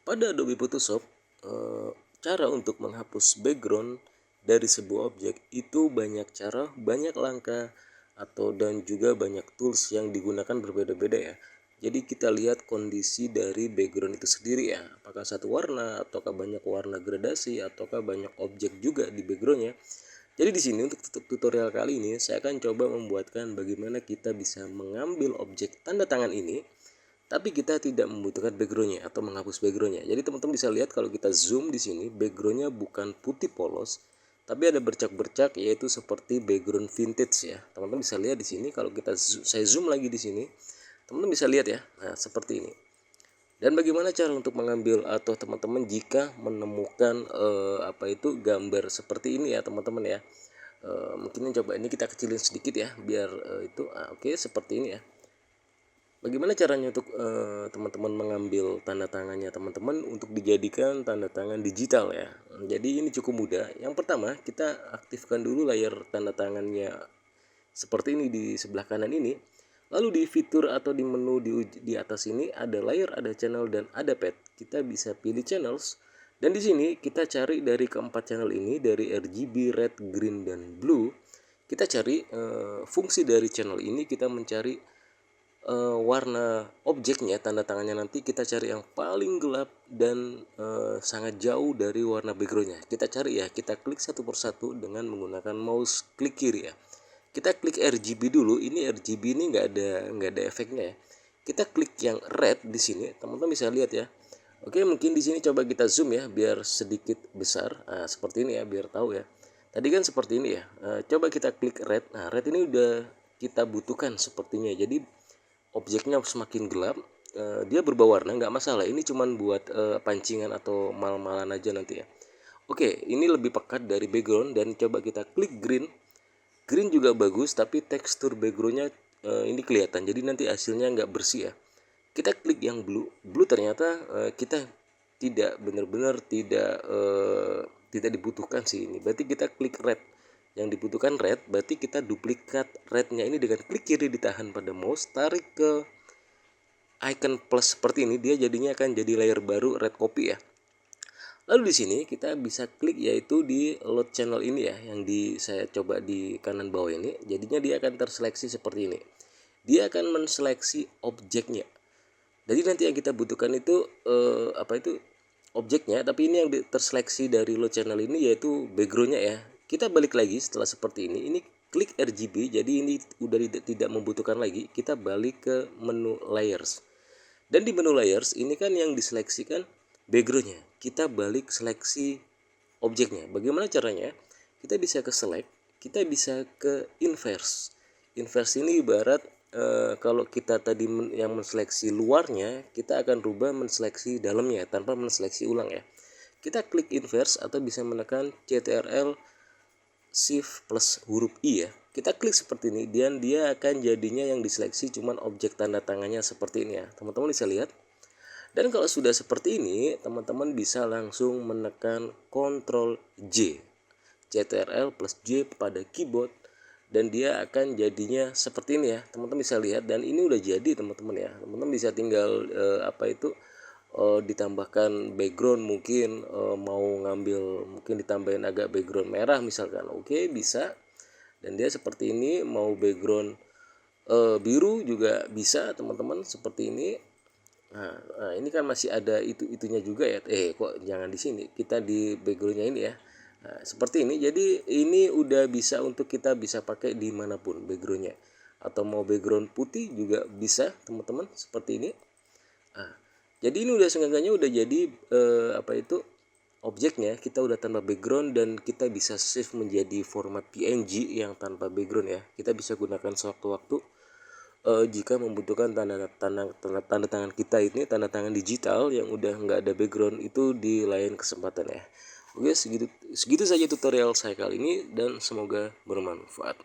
Pada Adobe Photoshop, cara untuk menghapus background dari sebuah objek itu banyak cara, banyak langkah, dan juga banyak tools yang digunakan berbeda-beda ya. Jadi kita lihat kondisi dari background itu sendiri ya, apakah satu warna, ataukah banyak warna gradasi, ataukah banyak objek juga di backgroundnya. Jadi di sini untuk tutorial kali ini saya akan coba membuatkan bagaimana kita bisa mengambil objek tanda tangan ini tapi kita tidak membutuhkan backgroundnya atau menghapus backgroundnya. Jadi teman-teman bisa lihat kalau kita zoom di sini, backgroundnya bukan putih polos, tapi ada bercak-bercak, yaitu seperti background vintage ya. Teman-teman bisa lihat di sini kalau saya zoom lagi di sini, teman-teman bisa lihat ya. Nah seperti ini. Dan bagaimana cara untuk mengambil atau teman-teman jika menemukan gambar seperti ini ya teman-teman ya. Mungkin coba ini kita kecilin sedikit ya biar oke, seperti ini ya. Bagaimana caranya untuk teman-teman mengambil tanda tangannya teman-teman untuk dijadikan tanda tangan digital ya. Jadi ini cukup mudah. Yang pertama kita aktifkan dulu layar tanda tangannya seperti ini di sebelah kanan ini. Lalu di fitur atau di menu di atas ini ada layar, ada channel, dan ada pad. Kita bisa pilih channels. Dan di sini kita cari dari keempat channel ini, dari RGB, red, green, dan blue. Kita cari fungsi dari channel ini, kita mencari warna objeknya, tanda tangannya nanti kita cari yang paling gelap dan sangat jauh dari warna backgroundnya. Kita cari ya, kita klik satu persatu dengan menggunakan mouse klik kiri ya. Kita klik RGB dulu. Ini RGB ini nggak ada efeknya ya. Kita klik yang red di sini, teman-teman bisa lihat ya. Oke, mungkin di sini coba kita zoom ya biar sedikit besar. Nah, seperti ini ya biar tahu ya. Tadi kan seperti ini ya. Coba kita klik red. Nah, red ini udah kita butuhkan sepertinya. Jadi objeknya semakin gelap, dia berubah warna, nggak masalah. Ini cuman buat pancingan atau mal-malan aja nanti ya. Oke, ini lebih pekat dari background. Dan coba kita klik green. Green juga bagus, tapi tekstur backgroundnya ini kelihatan, jadi nanti hasilnya nggak bersih ya. Kita klik yang blue. Blue ternyata kita tidak benar-benar tidak dibutuhkan sih ini. Berarti kita klik red. Yang dibutuhkan red, berarti kita duplikat rednya ini dengan klik kiri, ditahan pada mouse, tarik ke icon plus seperti ini, dia jadinya akan jadi layer baru red copy ya. Lalu di sini kita bisa klik yaitu di load channel ini ya, yang saya coba di kanan bawah ini. Jadinya dia akan terseleksi seperti ini. Dia akan menseleksi objeknya. Jadi nanti yang kita butuhkan itu objeknya, tapi ini yang terseleksi dari load channel ini yaitu backgroundnya ya. Kita balik lagi setelah seperti ini. Ini klik RGB, jadi ini udah tidak membutuhkan lagi. Kita balik ke menu layers. Dan di menu layers ini kan yang diseleksikan backgroundnya. Kita balik seleksi objeknya. Bagaimana caranya? Kita bisa ke select, kita bisa ke inverse. Inverse ini ibarat kalau kita tadi yang menseleksi luarnya, kita akan rubah menseleksi dalamnya tanpa menseleksi ulang ya. Kita klik inverse atau bisa menekan CTRL Shift plus huruf I ya. Kita klik seperti ini dan dia akan jadinya yang diseleksi cuman objek tanda tangannya seperti ini ya. Teman-teman bisa lihat. Dan kalau sudah seperti ini, teman-teman bisa langsung menekan Ctrl J, CTRL plus J pada keyboard, dan dia akan jadinya seperti ini ya. Teman-teman bisa lihat, dan ini udah jadi teman-teman ya. Teman-teman bisa tinggal ditambahkan background, mungkin mau ngambil, mungkin ditambahin agak background merah misalkan. Oke, bisa. Dan dia seperti ini. Mau background biru juga bisa teman-teman, seperti ini. Nah, ini kan masih ada itunya juga ya. Kok jangan di sini, kita di backgroundnya ini ya. Nah, seperti ini. Jadi ini udah bisa untuk kita bisa pakai dimanapun backgroundnya. Atau mau background putih juga bisa teman-teman, seperti ini. Nah, jadi ini udah seenggaknya udah jadi objeknya. Kita udah tanpa background dan kita bisa save menjadi format PNG yang tanpa background ya. Kita bisa gunakan sewaktu-waktu jika membutuhkan tanda tangan kita ini, tanda tangan digital yang udah nggak ada background itu di lain kesempatan ya. Oke, segitu saja tutorial saya kali ini dan semoga bermanfaat.